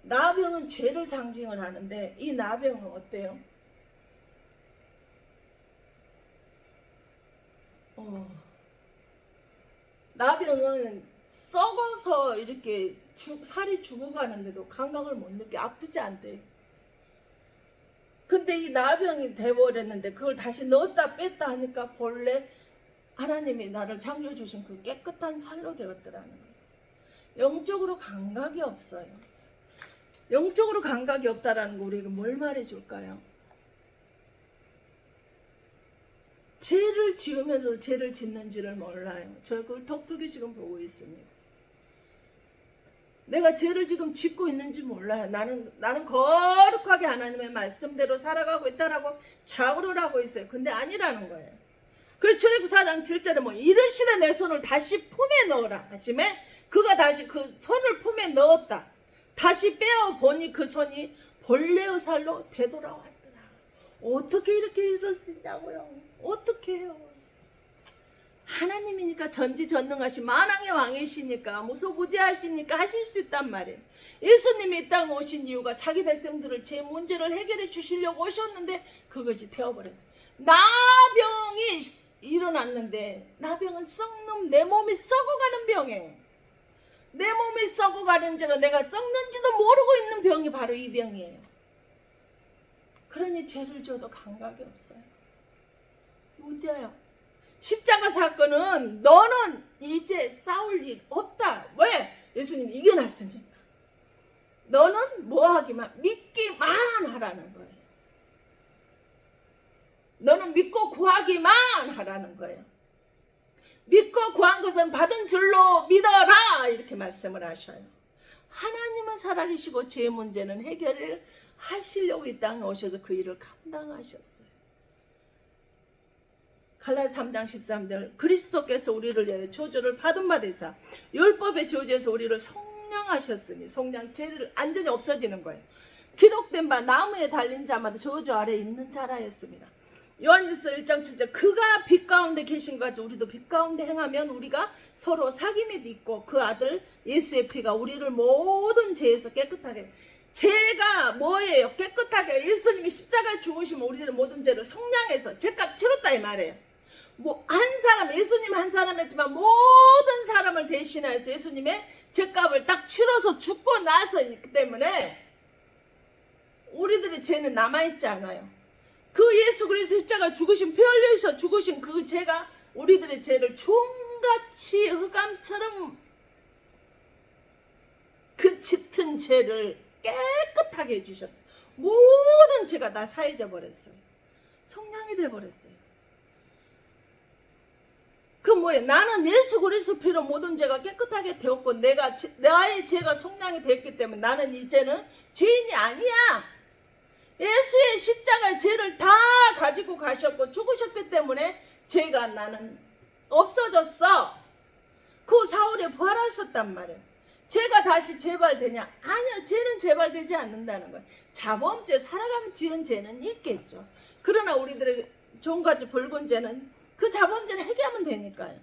S1: 나병은 죄를 상징을 하는데 이 나병은 어때요? 나병은 썩어서 이렇게 살이 죽어가는데도 감각을 못 느껴. 아프지 않대요. 근데 이 나병이 돼버렸는데 그걸 다시 넣었다 뺐다 하니까 본래 하나님이 나를 창조해 주신 그 깨끗한 살로 되었더라는 거예요. 영적으로 감각이 없어요. 영적으로 감각이 없다라는 거 우리에게 뭘 말해줄까요? 죄를 지으면서 죄를 짓는지를 몰라요. 저 그걸 톡톡히 지금 보고 있습니다. 내가 죄를 지금 짓고 있는지 몰라요. 나는 거룩하게 하나님의 말씀대로 살아가고 있다라고 자고를 하고 있어요. 근데 아니라는 거예요. 그래서 출애굽 4장 7절에 뭐 이르시되 내 손을 다시 품에 넣어라 하시매 그가 다시 그 손을 품에 넣었다. 다시 빼어 보니 그 손이 본래의 살로 되돌아왔더라. 어떻게 이렇게 이럴 수 있냐고요. 어떻게 해요. 하나님이니까 전지전능하신 만왕의 왕이시니까 무소부재하시니까 하실 수 있단 말이에요. 예수님이 이 땅에 오신 이유가 자기 백성들을 제 문제를 해결해 주시려고 오셨는데 그것이 되어버렸어요. 나병이 일어났는데 나병은 썩는 내 몸이 썩어가는 병이에요. 내 몸이 썩어가는 죄로 내가 썩는지도 모르고 있는 병이 바로 이 병이에요. 그러니 죄를 지어도 감각이 없어요. 무뎌요. 십자가 사건은 너는 이제 싸울 일 없다. 왜? 예수님이 이겨놨으니까. 너는 뭐 하기만 믿기만 하라는 거예요. 너는 믿고 구하기만 하라는 거예요. 믿고 구한 것은 받은 줄로 믿어라 이렇게 말씀을 하셔요. 하나님은 살아계시고 제 문제는 해결을 하시려고 이 땅에 오셔서 그 일을 감당하셨어요. 갈라디아 3장 13절 그리스도께서 우리를 위하여 저주를 받은 바 되사 율법의 저주에서 우리를 속량하셨으니 속량 죄를 완전히 없어지는 거예요. 기록된 바 나무에 달린 자마다 저주 아래 있는 자라였습니다. 요한일서 1장 7절 그가 빛 가운데 계신 것 같이 우리도 빛 가운데 행하면 우리가 서로 사귐이 있고 그 아들 예수의 피가 우리를 모든 죄에서 깨끗하게 죄가 뭐예요? 깨끗하게 예수님이 십자가에 죽으시면 우리들의 모든 죄를 속량해서 죄값 치렀다 이 말이에요. 뭐 한 사람 예수님 한 사람 했지만 모든 사람을 대신해서 예수님의 죄값을 딱 치러서 죽고 나서 있기 때문에 우리들의 죄는 남아있지 않아요. 그 예수 그리스도 십자가 죽으신 피 흘려서 죽으신 그 죄가 우리들의 죄를 종같이 흑암처럼 그 짙은 죄를 깨끗하게 해주셨다. 모든 죄가 다 사해져 버렸어요. 속량이 돼 버렸어요. 그 뭐예요? 나는 예수 그리스도 피로 모든 죄가 깨끗하게 되었고 나의 죄가 속량이 됐기 때문에 나는 이제는 죄인이 아니야. 예수의 십자가의 죄를 다 가지고 가셨고 죽으셨기 때문에 죄가 나는 없어졌어. 그 사울이 부활하셨단 말이에요. 죄가 다시 재발되냐? 아니요. 죄는 재발되지 않는다는 거예요. 자범죄, 살아가면 지은 죄는 있겠죠. 그러나 우리들의 종같이 붉은 죄는 그 자범죄를 해결하면 되니까요.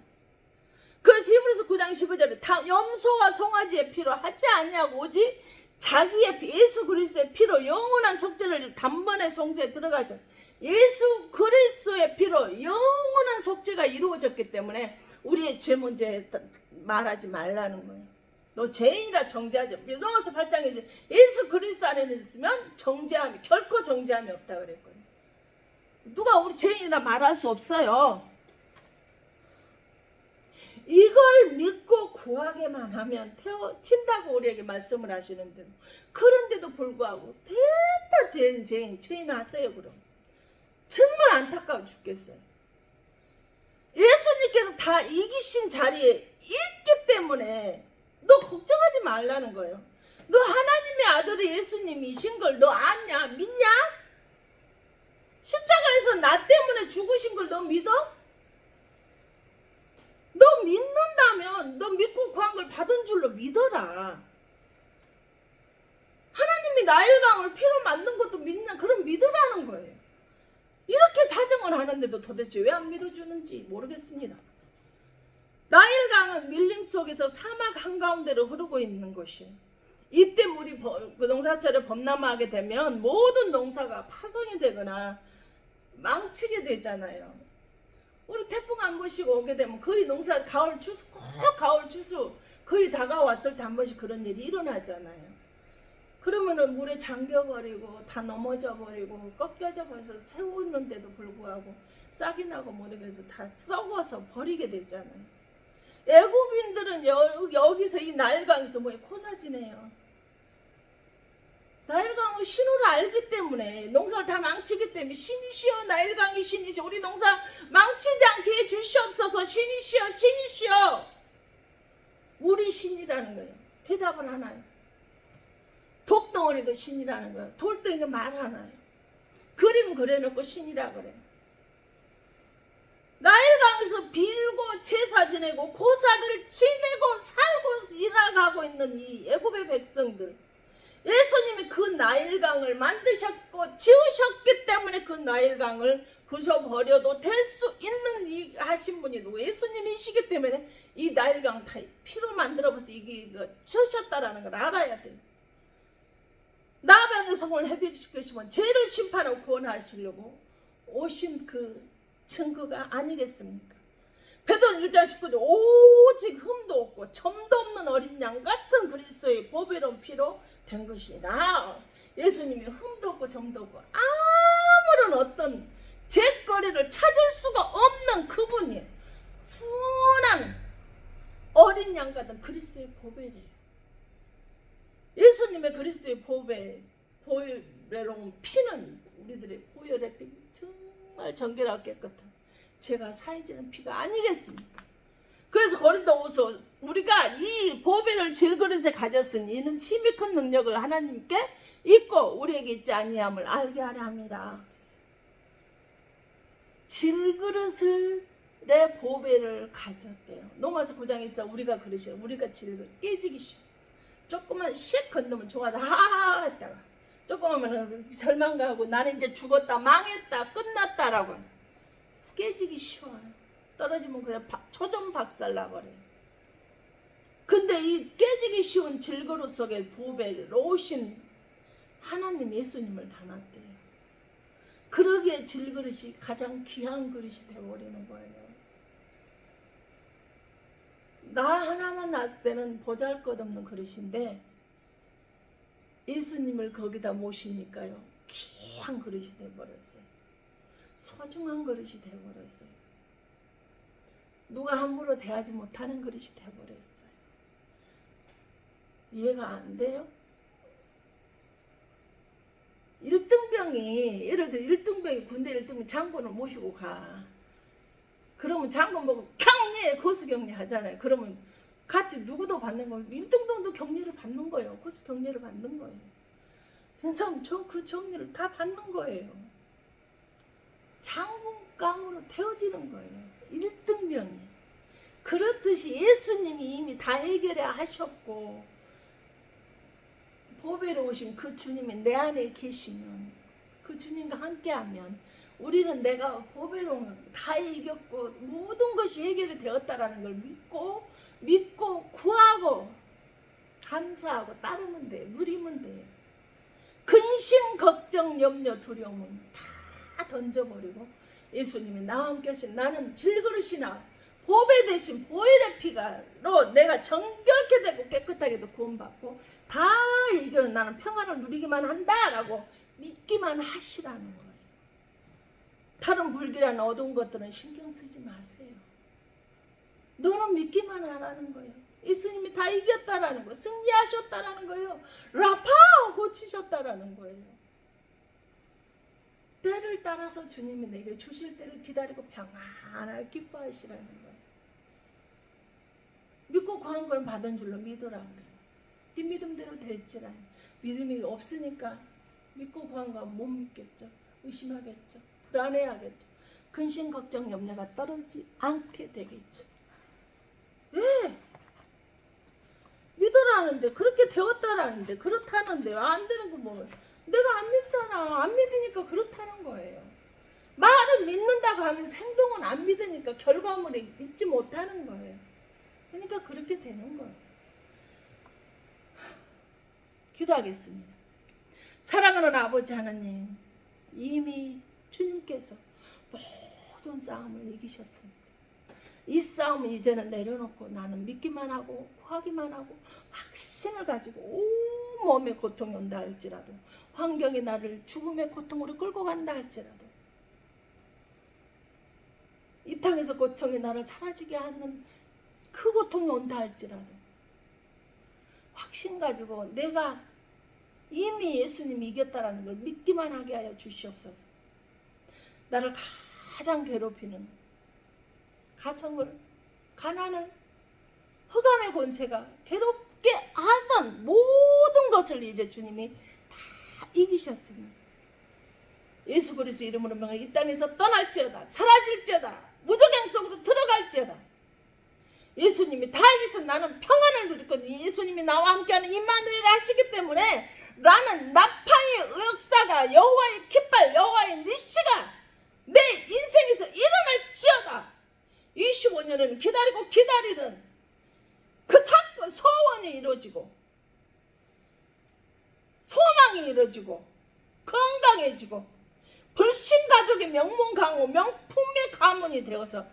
S1: 그래서 히브리서 9장 15절에 염소와 송아지의 피로 하지 아니하고 오직 자기의 예수 그리스도의 피로 영원한 속죄를 단번에 성소에 들어가셔. 예수 그리스도의 피로 영원한 속죄가 이루어졌기 때문에 우리의 죄 문제 말하지 말라는 거예요. 너 죄인이라 정죄하지. 로마서 8장에 예수 그리스도 안에 있으면 정죄함이 결코 정죄함이 없다 그랬거든요. 누가 우리 죄인이라 말할 수 없어요. 이걸 믿고 구하게만 하면 태워친다고 우리에게 말씀을 하시는데 그런데도 불구하고 됐다 죄인 하세요. 그럼 정말 안타까워 죽겠어요. 예수님께서 다 이기신 자리에 있기 때문에 너 걱정하지 말라는 거예요. 너 하나님의 아들이 예수님이신 걸 너 아냐? 믿냐? 십자가에서 나 때문에 죽으신 걸 너 믿어? 너 믿는다면 너 믿고 구한 걸 받은 줄로 믿어라. 하나님이 나일강을 피로 만든 것도 믿는, 그럼 믿으라는 거예요. 이렇게 사정을 하는데도 도대체 왜 안 믿어주는지 모르겠습니다. 나일강은 밀림 속에서 사막 한가운데로 흐르고 있는 곳이에요. 이때 물이 농사철에 범람하게 되면 모든 농사가 파손이 되거나 망치게 되잖아요. 우리 태풍 한 번씩 오게 되면 거의 농사 가을 추수, 꼭 가을 추수 거의 다가왔을 때 한 번씩 그런 일이 일어나잖아요. 그러면은 물에 잠겨버리고 다 넘어져 버리고 꺾여져 버려서 세우는데도 불구하고 싹이 나고 못해서 다 썩어서 버리게 되잖아요. 애굽인들은 여기서 이 나일강에서 뭐에 코사지네요. 나일강은 신호를 알기 때문에 농사를 다 망치기 때문에 신이시여 나일강이 신이시여 우리 농사 망치지 않게 해주시옵소서 신이시여 신이시여 우리 신이라는 거예요. 대답을 하나요? 독덩어리도 신이라는 거예요. 돌덩이가 말하나요? 그림 그려놓고 신이라 그래요. 나일강에서 빌고 제사 지내고 고사를 지내고 살고 일하고 있는 이 애굽의 백성들, 예수님이 그 나일강을 만드셨고 지으셨기 때문에 그 나일강을 부숴버려도 될 수 있는 이 하신 분이 누구? 예수님이시기 때문에 이 나일강 다 피로 만들어서 이게 주셨다라는 걸 알아야 돼요. 나병의 성을 회복시키시면 죄를 심판하고 구원하시려고 오신 그 증거가 아니겠습니까? 베드로 1장 19절 오직 흠도 없고 점도 없는 어린 양 같은 그리스도의 보배로운 피로 된 것이라. 예수님이 흠도 없고 점도 없고 아무런 어떤 죄거리를 찾을 수가 없는 그분이 순한 어린 양 같은 그리스도의 보배래요. 예수님의 그리스도의 보배로운 피는 우리들의 보혈의 피, 정말 정결하고 깨끗한 죄가 사해지는 피가 아니겠습니까? 그래서 고린도후서 우리가 이 보배를 질그릇에 가졌으니 이는 힘이 큰 능력을 하나님께 있고 우리에게 있지 아니함을 알게 하려 합니다. 질그릇을 내 보배를 가졌대요. 로마서 9장에 있어 우리가 그러시오. 우리가 질그릇 깨지기 쉬워. 조금만 씩 건너면 좋아다 했다가 조금만 절망가하고 나는 이제 죽었다 망했다 끝났다라고 깨지기 쉬워요. 떨어지면 그냥 초점 박살나버려요. 근데 이 깨지기 쉬운 질그릇 속에 보배를 오신 하나님 예수님을 담았대요. 그러기에 질그릇이 가장 귀한 그릇이 되어버리는 거예요. 나 하나만 났을 때는 보잘것없는 그릇인데 예수님을 거기다 모시니까요 귀한 그릇이 되어버렸어요. 소중한 그릇이 되어버렸어요. 누가 함부로 대하지 못하는 그릇이 되어버렸어요. 이해가 안 돼요? 1등병이 예를 들어 1등병이 군대 1등병 장군을 모시고 가. 그러면 장군 보고 격리해 거수격리 하잖아요. 그러면 같이 누구도 받는 거예요. 1등병도 격리를 받는 거예요. 거수격리를 받는 거예요. 선생님 저 그 격리를 다 받는 거예요. 장군감으로 태워지는 거예요. 1등병이. 그렇듯이 예수님이 이미 다 해결해 하셨고 보배로 오신 그 주님이 내 안에 계시면 그 주님과 함께하면 우리는 내가 보배로 다 이겼고 모든 것이 해결이 되었다라는 걸 믿고 구하고 감사하고 따르면 돼요. 누리면 돼요. 근심, 걱정, 염려, 두려움은 다 던져버리고 예수님이 나와 함께 하신 나는 질그릇이나 보배 대신 보혈의 피가로 내가 정결케 되고 깨끗하게도 구원받고 다 이겨는 나는 평안을 누리기만 한다라고 믿기만 하시라는 거예요. 다른 불길한 어두운 것들은 신경 쓰지 마세요. 너는 믿기만 하라는 거예요. 예수님이 다 이겼다라는 거예요. 승리하셨다라는 거예요. 라파 고치셨다라는 거예요. 때를 따라서 주님이 내게 주실 때를 기다리고 평안하게 기뻐하시라는 거예요. 믿고 구한 걸 받은 줄로 믿으라 그래요. 네 믿음대로 될지라. 믿음이 없으니까 믿고 구한 거 못 믿겠죠. 의심하겠죠. 불안해하겠죠. 근심 걱정 염려가 떨어지지 않게 되겠죠. 왜? 믿으라는데 그렇게 되었다라는데 그렇다는데 안 되는 거 보면 내가 안 믿잖아. 안 믿으니까 그렇다는 거예요. 말은 믿는다고 하면서 행동은 안 믿으니까 결과물을 믿지 못하는 거예요. 그러니까 그렇게 되는 거예요. 기도하겠습니다. 사랑하는 아버지 하나님, 이미 주님께서 모든 싸움을 이기셨습니다. 이 싸움은 이제는 내려놓고 나는 믿기만 하고 구하기만 하고 확신을 가지고 온몸에 고통이 온다 할지라도, 환경이 나를 죽음의 고통으로 끌고 간다 할지라도, 이 땅에서 고통이 나를 사라지게 하는 그 고통이 온다 할지라도 확신 가지고 내가 이미 예수님이 이겼다라는 걸 믿기만 하게 하여 주시옵소서. 나를 가장 괴롭히는 가정을, 가난을, 흑암의 권세가 괴롭게 하던 모든 것을 이제 주님이 다 이기셨으니 예수 그리스도 이름으로 명하여 이 땅에서 떠날지어다, 사라질지어다, 무적행 속으로 들어갈지어다. 예수님이 다 이기서 나는 평안을 누리거든요. 예수님이 나와 함께하는 임마누엘 하시기 때문에 나는 나파의 역사가, 여호와의 깃발, 여호와의 니시가 내 인생에서 일어날지어다. 25년은 기다리고 기다리는 그 사건, 소원이 이루어지고 소망이 이루어지고 건강해지고 불신가족의 명문강호, 명품의 가문이 되어서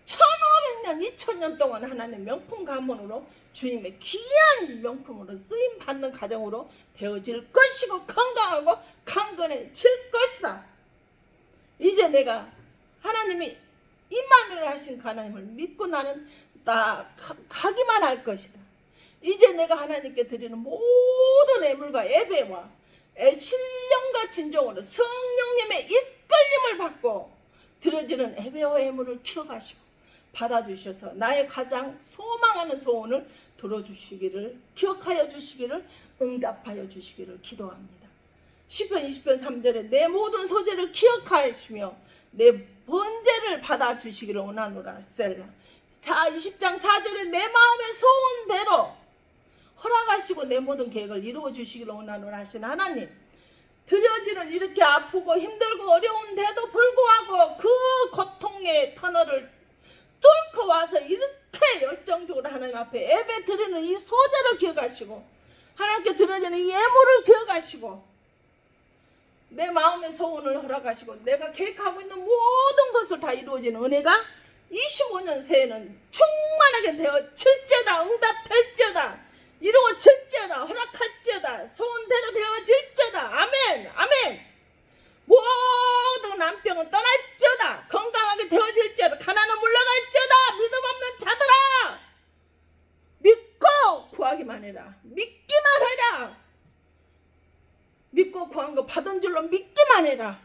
S1: 1500년, 2000년 동안 하나님 명품 가문으로 주님의 귀한 명품으로 쓰임받는 가정으로 되어질 것이고 건강하고 강건해질 것이다. 이제 내가 하나님이 임마누엘 하신 하나님을 믿고 나는 딱 가기만 할 것이다. 이제 내가 하나님께 드리는 모든 애물과 예배와 신령과 진정으로 성령님의 이끌림을 받고 드려지는 예배와 예물을 키워가시고 받아주셔서 나의 가장 소망하는 소원을 들어주시기를, 기억하여 주시기를, 응답하여 주시기를 기도합니다. 시편 20편 3절에 내 모든 소재를 기억하시며 내 번제를 받아주시기를 원하노라. 셀라. 20장 4절에 내 마음의 소원대로 허락하시고 내 모든 계획을 이루어 주시기를 원하노라 하신 하나님, 드려지는 이렇게 아프고 힘들고 어려운데도 불구하고 그 고통의 터널을 뚫고 와서 이렇게 열정적으로 하나님 앞에 예배 드리는 이 소재를 기억하시고 하나님께 드려지는 이 예물을 기억하시고 내 마음의 소원을 허락하시고 내가 계획하고 있는 모든 것을 다 이루어지는 은혜가 25년 새에는 충만하게 되어질지어다. 응답될지어다. 이루어질지어다. 허락할지어다. 소원대로 되어질지어다. 아멘. 아멘. 모든 난병은 떠날지어다. 건강하게 되어질지어다. 가난은 물러갈지어다. 믿음 없는 자들아, 믿고 구하기만 해라. 믿기만 해라. 믿고 구한 거 받은 줄로 믿기만 해라.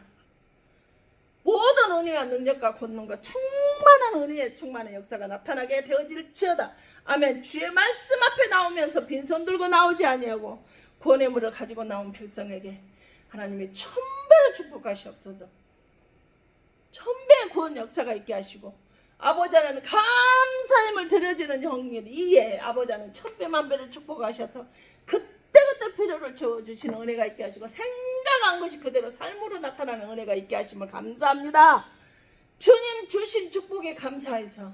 S1: 모든 은혜와 능력과 권능과 충만한 은혜의 충만한 역사가 나타나게 되어질지어다. 아멘. 주의 말씀 앞에 나오면서 빈손 들고 나오지 아니하고 권해물을 가지고 나온 백성에게 하나님의 천배로 축복하시옵소서. 천배의 구원 역사가 있게 하시고 아버지 하나님 감사함을 드려지는 형님 이에 아버지 하나님 천배만 배를 축복하셔서 그때그때 필요를 채워주시는 은혜가 있게 하시고 생각한 것이 그대로 삶으로 나타나는 은혜가 있게 하심을 감사합니다. 주님 주신 축복에 감사해서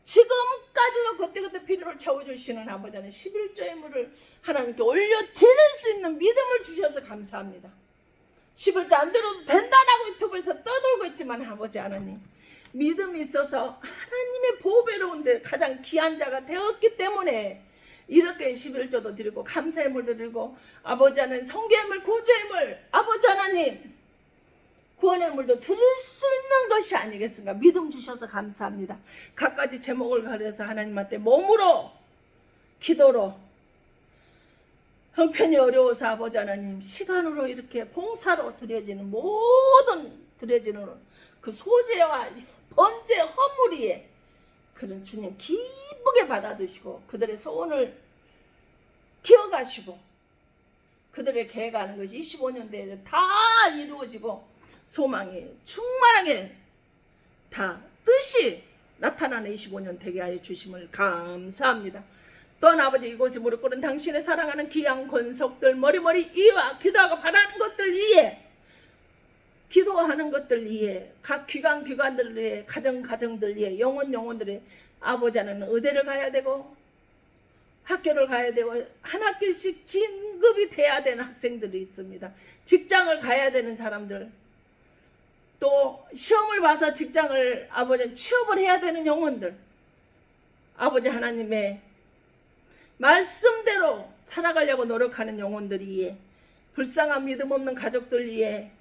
S1: 지금까지도 그때그때 필요를 채워주시는 아버지 하나님 11조의 물을 하나님께 올려드릴 수 있는 믿음을 주셔서 감사합니다. 11조 안 들어도 된다라고 유튜브에서 떠들고 있지만 아버지 하나님 믿음이 있어서 하나님의 보배로운데 가장 귀한 자가 되었기 때문에 이렇게 11조도 드리고 감사의 물도 드리고 아버지 하나님 성교의 물, 구주의 물, 아버지 하나님 구원의 물도 드릴 수 있는 것이 아니겠습니까? 믿음 주셔서 감사합니다. 각가지 제목을 가려서 하나님한테 몸으로 기도로 형편이 어려워서 아버지 하나님 시간으로 이렇게 봉사로 드려지는 모든 드려지는 그 소재와 번제 허물 위에 그런 주님 기쁘게 받아드시고 그들의 소원을 기억하시고 그들의 계획하는 것이 25년 내에 다 이루어지고 소망이 충만하게 다 뜻이 나타나는 25년 되게 하여 주심을 감사합니다. 또한 아버지 이곳에 무릎 꿇은 당신의 사랑하는 귀한 권속들 머리머리 이와 기도하고 바라는 것들 위에 기도하는 것들 위에 각 기관들 위에 가정들 위에 영혼들의 아버지 하나는 의대를 가야 되고 학교를 가야 되고 한 학교씩 진급이 돼야 되는 학생들이 있습니다. 직장을 가야 되는 사람들 또 시험을 봐서 직장을 아버지 취업을 해야 되는 영혼들 아버지 하나님의 말씀대로 살아가려고 노력하는 영혼들 위에 불쌍한 믿음 없는 가족들 위에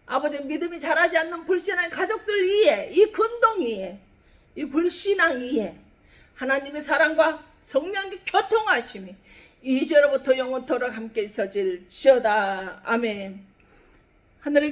S1: 아버지 믿음이 자라지 않는 불신한 가족들 위에 이 근동 위에 이 불신앙 위에 하나님의 사랑과 성령의 교통하심이 이제로부터 영원토록 함께 있어질지어다. 아멘. 하늘을